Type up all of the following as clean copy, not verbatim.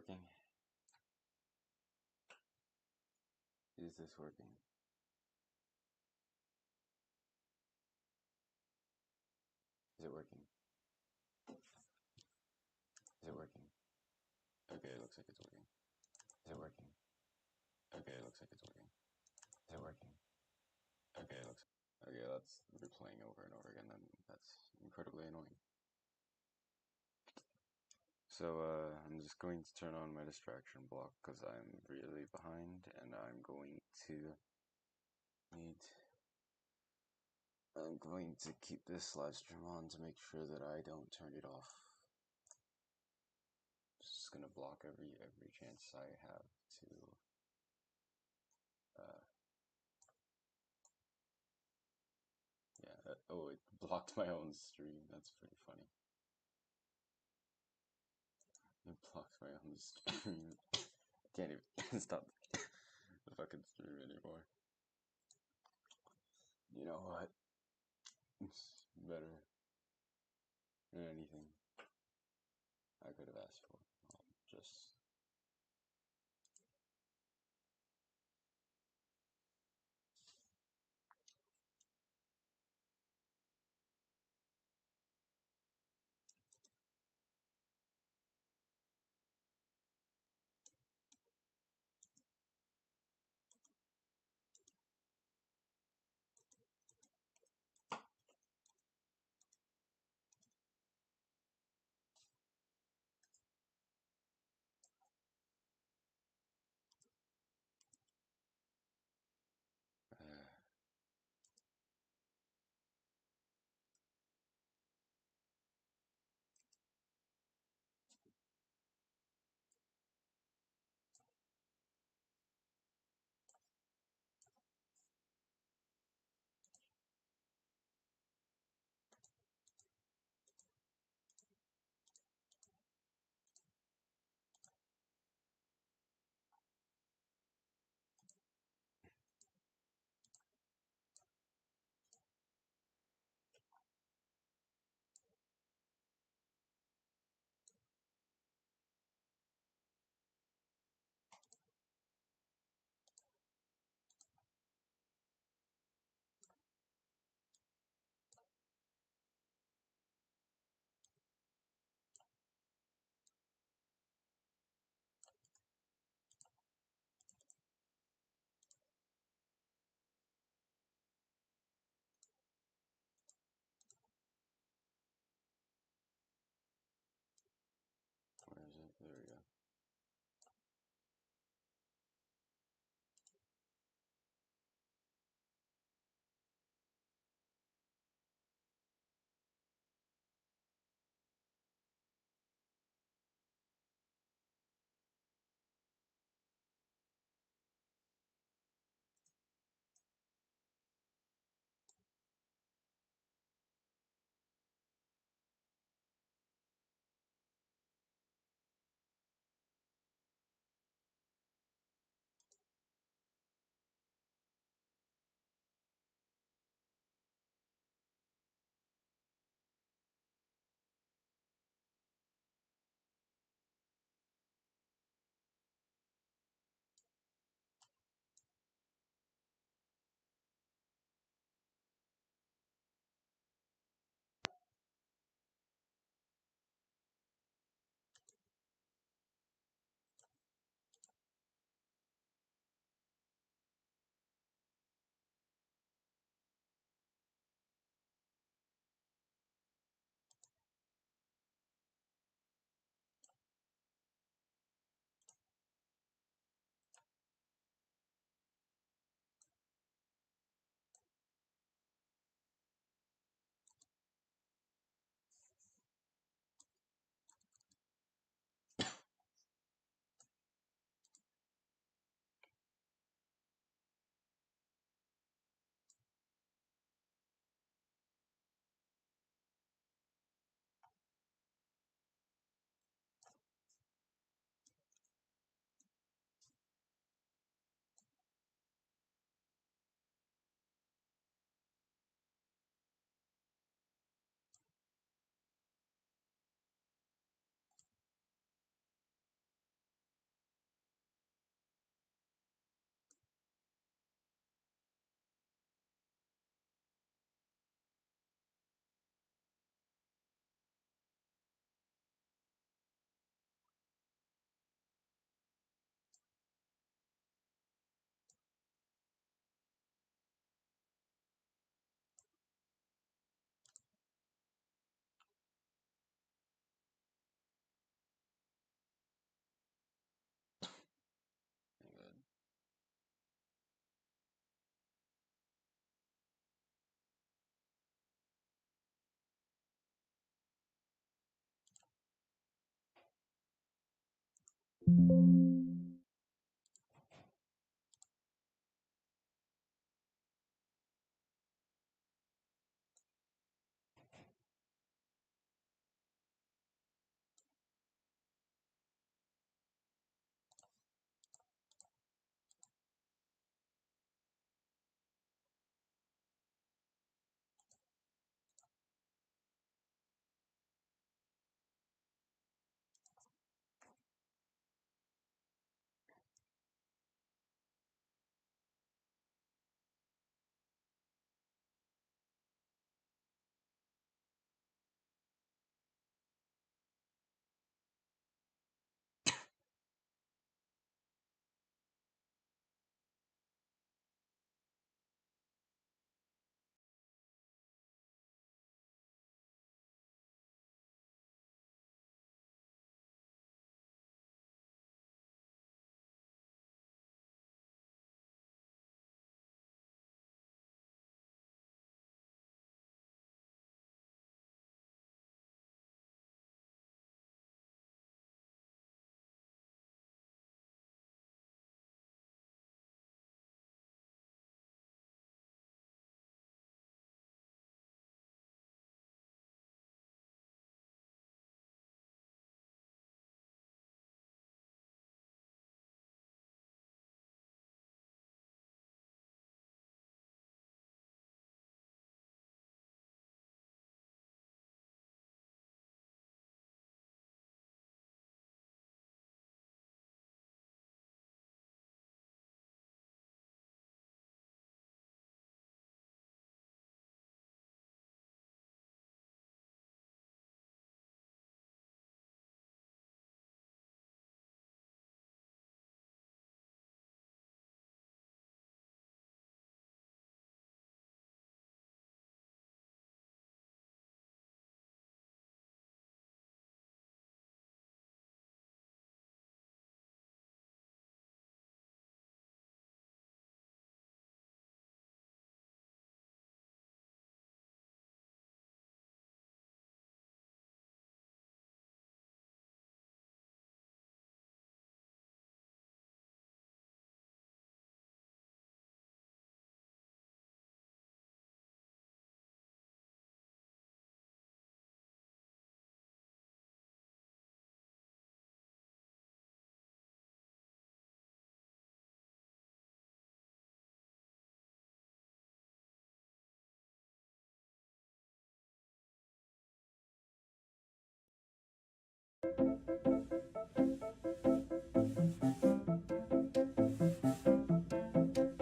working? Is this working? Is it working? Is it working? Okay, it looks like it's working. Is it working? Okay, it looks like it's working. Is it working? Okay, it looks... Okay, that's replaying over and over again, then that's incredibly annoying. So, I'm just going to turn on my distraction block because I'm really behind, and I'm going to keep this live stream on to make sure that I don't turn it off. Just gonna block every chance I have to yeah. Oh, it blocked my own stream. That's pretty funny. It blocked my own stream. I can't even stop the fucking stream anymore. You know what? It's better than anything I could have asked for. Just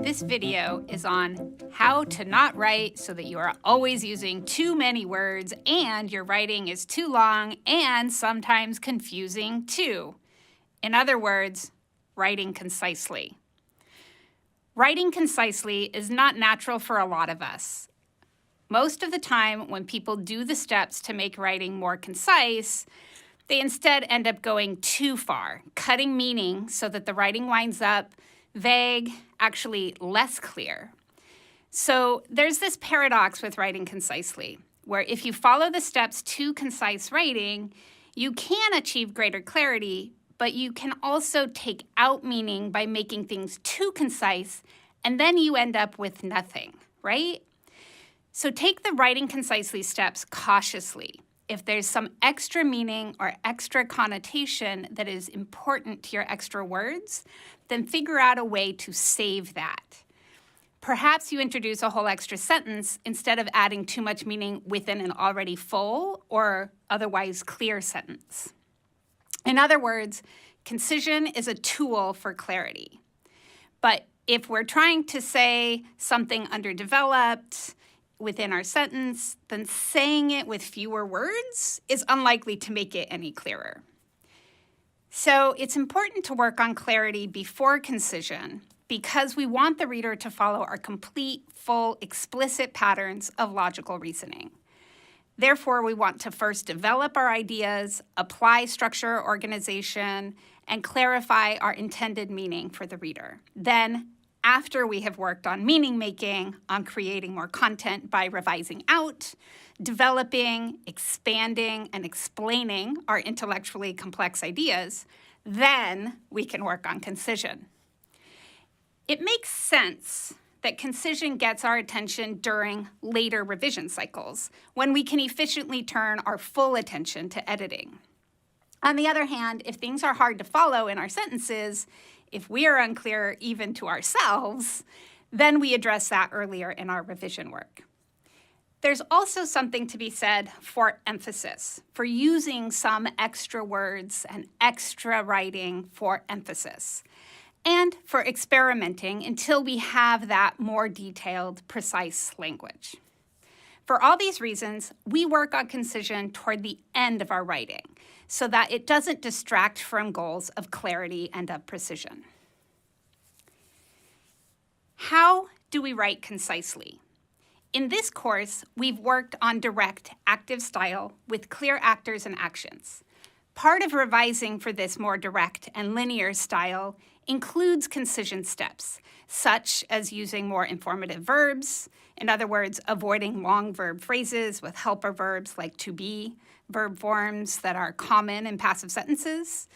This video is on how to not write so that you are always using too many words and your writing is too long and sometimes confusing too. In other words, writing concisely. Writing concisely is not natural for a lot of us. Most of the time, when people do the steps to make writing more concise, they instead end up going too far, cutting meaning so that the writing winds up vague, actually less clear. So there's this paradox with writing concisely, where if you follow the steps to concise writing, you can achieve greater clarity, but you can also take out meaning by making things too concise, and then you end up with nothing, right? So take the writing concisely steps cautiously. If there's some extra meaning or extra connotation that is important to your extra words, then figure out a way to save that. Perhaps you introduce a whole extra sentence instead of adding too much meaning within an already full or otherwise clear sentence. In other words, concision is a tool for clarity. But if we're trying to say something underdeveloped within our sentence, then saying it with fewer words is unlikely to make it any clearer. So it's important to work on clarity before concision because we want the reader to follow our complete, full, explicit patterns of logical reasoning. Therefore, we want to first develop our ideas, apply structure or organization, and clarify our intended meaning for the reader. Then, after we have worked on meaning making, on creating more content by revising out, developing, expanding, and explaining our intellectually complex ideas, then we can work on concision. It makes sense that concision gets our attention during later revision cycles, when we can efficiently turn our full attention to editing. On the other hand, if things are hard to follow in our sentences, if we are unclear even to ourselves, then we address that earlier in our revision work. There's also something to be said for emphasis, for using some extra words and extra writing for emphasis, and for experimenting until we have that more detailed, precise language. For all these reasons, we work on concision toward the end of our writing, so that it doesn't distract from goals of clarity and of precision. How do we write concisely? In this course, we've worked on direct, active style with clear actors and actions. Part of revising for this more direct and linear style includes concision steps, such as using more informative verbs, in other words, avoiding long verb phrases with helper verbs like to be, verb forms that are common in passive sentences.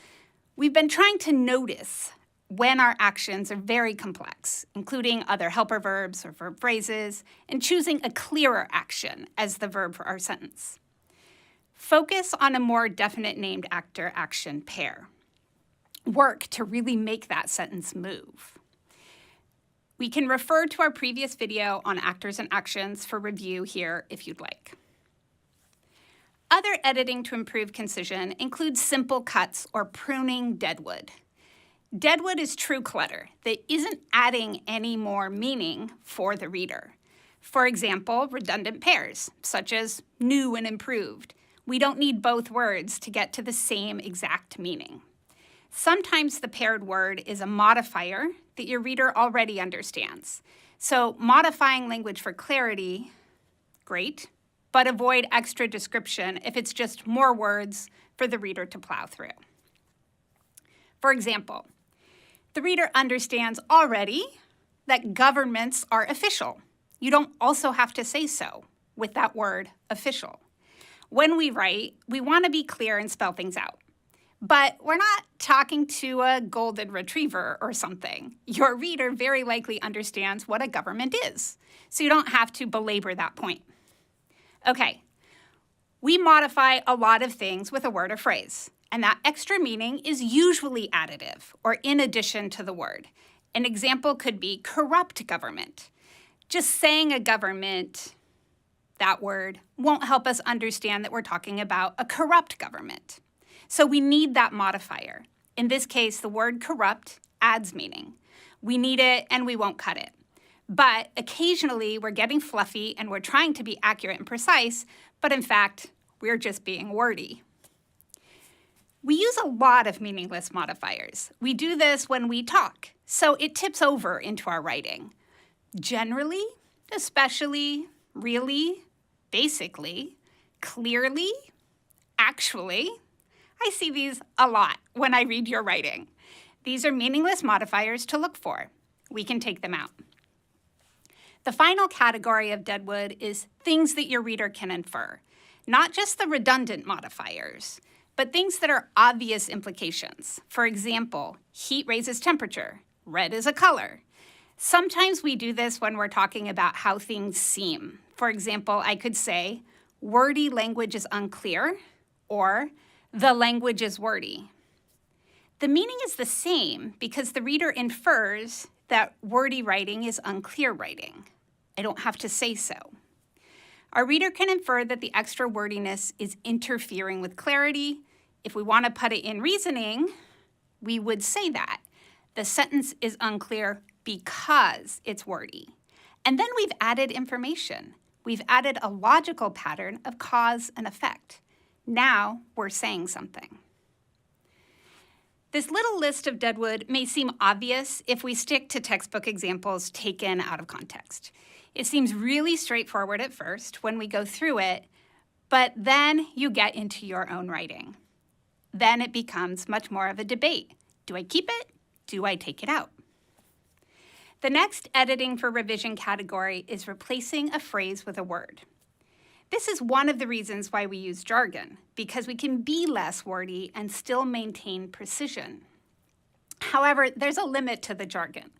We've been trying to notice when our actions are very complex, including other helper verbs or verb phrases, and choosing a clearer action as the verb for our sentence. Focus on a more definite named actor-action pair. Work to really make that sentence move. We can refer to our previous video on actors and actions for review here if you'd like. Other editing to improve concision includes simple cuts or pruning deadwood. Deadwood is true clutter that isn't adding any more meaning for the reader. For example, redundant pairs, such as new and improved. We don't need both words to get to the same exact meaning. Sometimes the paired word is a modifier that your reader already understands. So modifying language for clarity, great, but avoid extra description if it's just more words for the reader to plow through. For example, the reader understands already that governments are official. You don't also have to say so with that word official. When we write, we want to be clear and spell things out. But we're not talking to a golden retriever or something. Your reader very likely understands what a government is, so you don't have to belabor that point. Okay, we modify a lot of things with a word or phrase, and that extra meaning is usually additive or in addition to the word. An example could be corrupt government. Just saying a government, that word, won't help us understand that we're talking about a corrupt government. So we need that modifier. In this case, the word corrupt adds meaning. We need it and we won't cut it. But occasionally we're getting fluffy and we're trying to be accurate and precise, but in fact, we're just being wordy. We use a lot of meaningless modifiers. We do this when we talk, so it tips over into our writing. Generally, especially, really, basically, clearly, actually. I see these a lot when I read your writing. These are meaningless modifiers to look for. We can take them out. The final category of Deadwood is things that your reader can infer, not just the redundant modifiers, but things that are obvious implications. For example, heat raises temperature. Red is a color. Sometimes we do this when we're talking about how things seem. For example, I could say, wordy language is unclear, or the language is wordy. The meaning is the same because the reader infers that wordy writing is unclear writing. I don't have to say so. Our reader can infer that the extra wordiness is interfering with clarity. If we want to put it in reasoning, we would say that. The sentence is unclear because it's wordy. And then we've added information. We've added a logical pattern of cause and effect. Now we're saying something. This little list of Deadwood may seem obvious if we stick to textbook examples taken out of context. It seems really straightforward at first when we go through it, but then you get into your own writing. Then it becomes much more of a debate. Do I keep it? Do I take it out? The next editing for revision category is replacing a phrase with a word. This is one of the reasons why we use jargon, because we can be less wordy and still maintain precision. However, there's a limit to the jargon,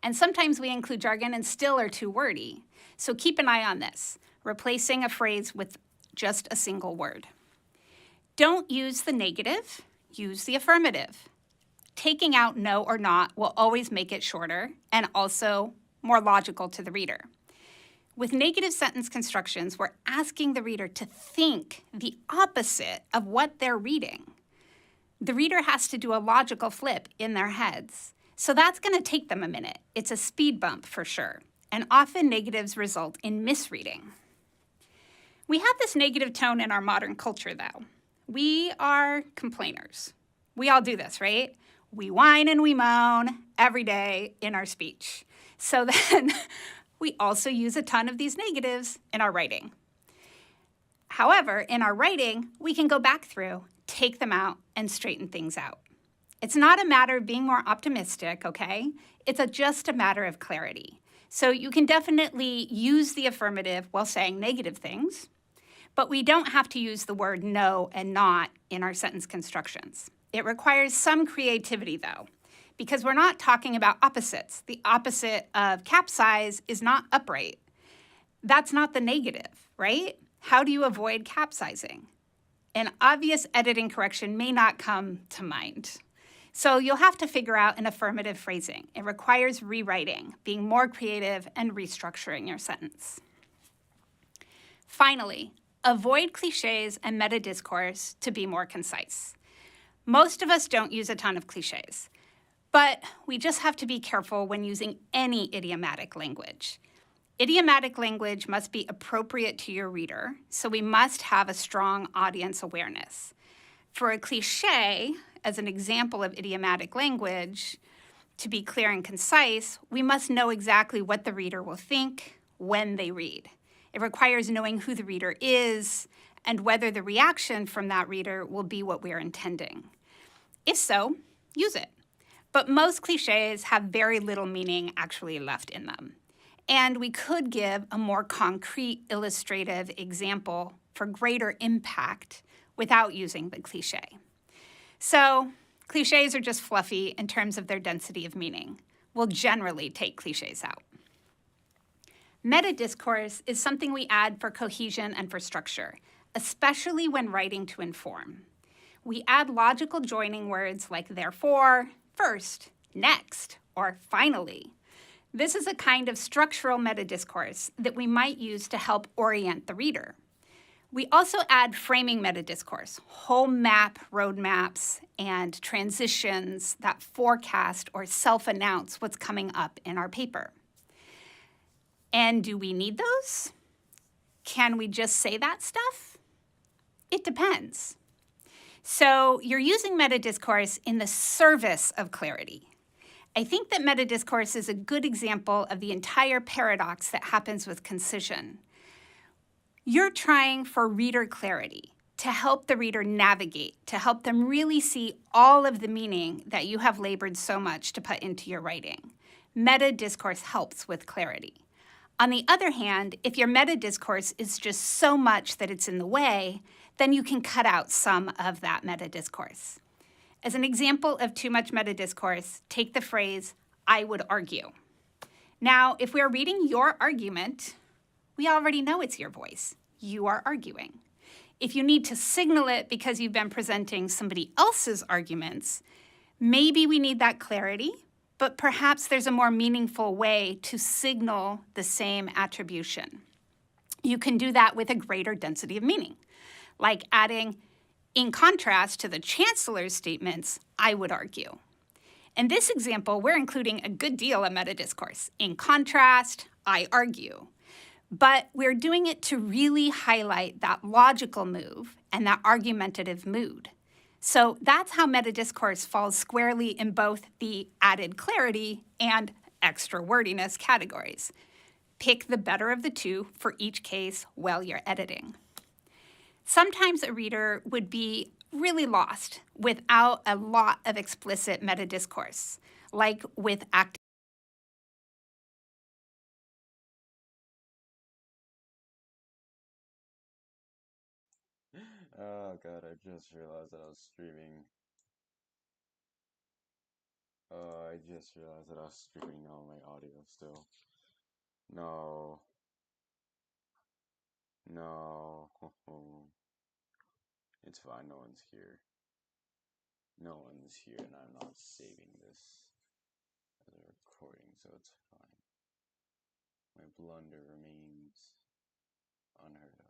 and sometimes we include jargon and still are too wordy. So keep an eye on this, replacing a phrase with just a single word. Don't use the negative, use the affirmative. Taking out no or not will always make it shorter and also more logical to the reader. With negative sentence constructions, we're asking the reader to think the opposite of what they're reading. The reader has to do a logical flip in their heads. So that's going to take them a minute. It's a speed bump for sure. And often negatives result in misreading. We have this negative tone in our modern culture, though. We are complainers. We all do this, right? We whine and we moan every day in our speech. So then we also use a ton of these negatives in our writing. However, in our writing, we can go back through, take them out, and straighten things out. It's not a matter of being more optimistic, okay? It's just a matter of clarity. So you can definitely use the affirmative while saying negative things, but we don't have to use the word no and not in our sentence constructions. It requires some creativity, though, because we're not talking about opposites. The opposite of capsize is not upright. That's not the negative, right? How do you avoid capsizing? An obvious editing correction may not come to mind. So you'll have to figure out an affirmative phrasing. It requires rewriting, being more creative, and restructuring your sentence. Finally, avoid cliches and meta-discourse to be more concise. Most of us don't use a ton of cliches, but we just have to be careful when using any idiomatic language. Idiomatic language must be appropriate to your reader, so we must have a strong audience awareness. For a cliche, as an example of idiomatic language, to be clear and concise, we must know exactly what the reader will think when they read. It requires knowing who the reader is and whether the reaction from that reader will be what we're intending. If so, use it. But most cliches have very little meaning actually left in them. And we could give a more concrete illustrative example for greater impact without using the cliche. So cliches are just fluffy in terms of their density of meaning. We'll generally take cliches out. Meta-discourse is something we add for cohesion and for structure, especially when writing to inform. We add logical joining words like therefore, first, next, or finally. This is a kind of structural meta-discourse that we might use to help orient the reader. We also add framing meta-discourse, whole map roadmaps and transitions that forecast or self-announce what's coming up in our paper. And do we need those? Can we just say that stuff? It depends. So you're using meta-discourse in the service of clarity. I think that meta-discourse is a good example of the entire paradox that happens with concision. You're trying for reader clarity, to help the reader navigate, to help them really see all of the meaning that you have labored so much to put into your writing. Meta-discourse helps with clarity. On the other hand, if your meta-discourse is just so much that it's in the way, then you can cut out some of that meta-discourse. As an example of too much meta-discourse, take the phrase, "I would argue." Now, if we're reading your argument, we already know it's your voice. You are arguing. If you need to signal it because you've been presenting somebody else's arguments, maybe we need that clarity, but perhaps there's a more meaningful way to signal the same attribution. You can do that with a greater density of meaning, like adding, in contrast to the chancellor's statements, "I would argue." In this example, we're including a good deal of meta-discourse. In contrast, I argue. But we're doing it to really highlight that logical move and that argumentative mood. So that's how meta-discourse falls squarely in both the added clarity and extra wordiness categories. Pick the better of the two for each case while you're editing. Sometimes a reader would be really lost without a lot of explicit meta-discourse, like with active. Oh god, I just realized that I was streaming. I just realized that I was streaming all my audio still. No. No. It's fine, no one's here. No one's here, and I'm not saving this as a recording, so it's fine. My blunder remains unheard of.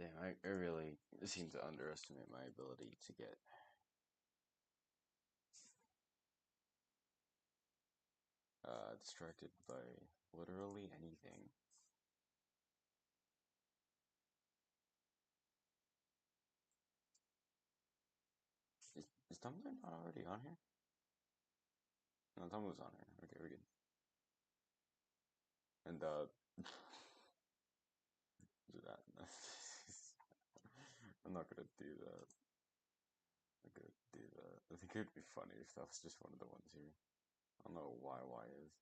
Damn, I really seem to underestimate my ability to get distracted by literally anything. Is Tumblr not already on here? No, Tumblr's on here. Okay, we're good. And do that. I'm not gonna do that. I'm gonna do that. I think it'd be funny if that was just one of the ones here. I don't know why is.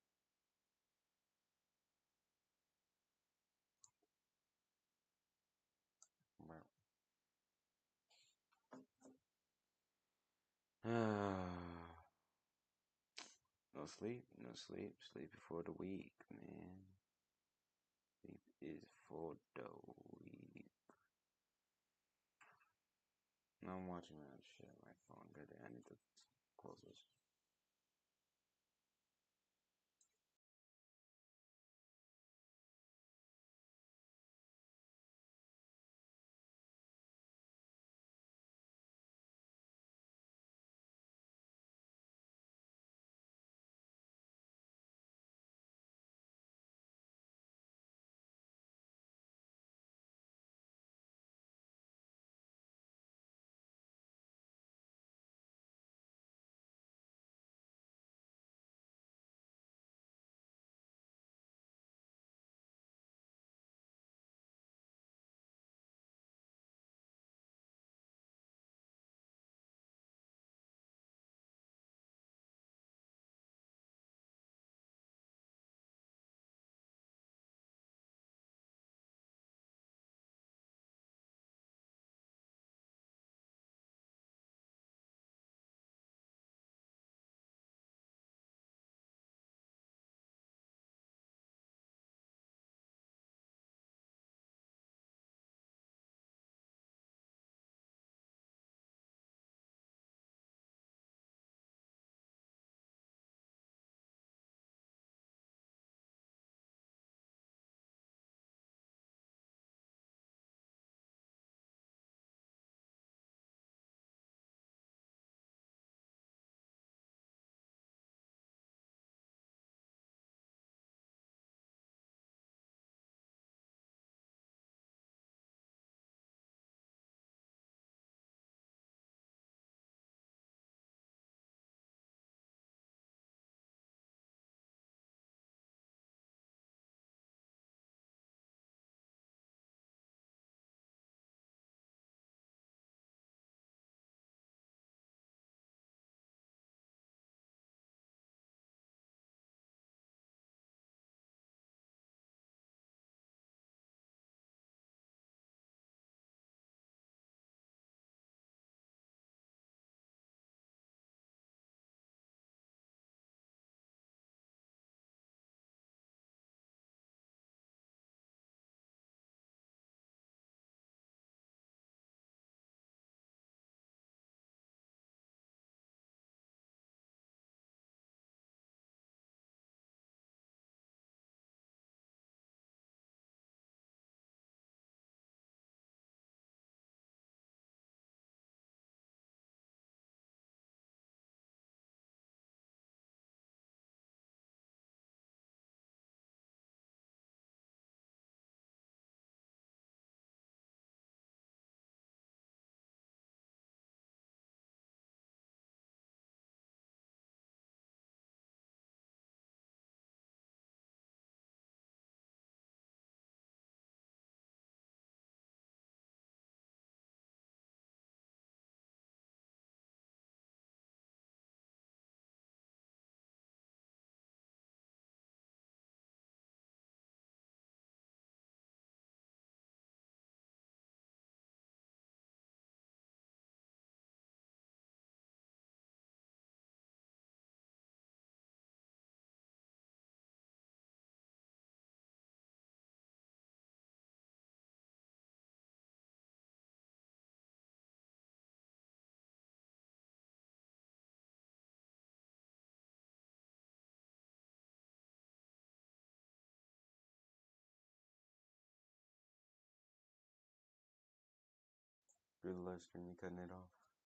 No sleep, no sleep. Sleep before the week, man. Sleep is for the week. No, I'm watching that shit on my phone. Good, I need to close this. through the live stream, you cutting it off.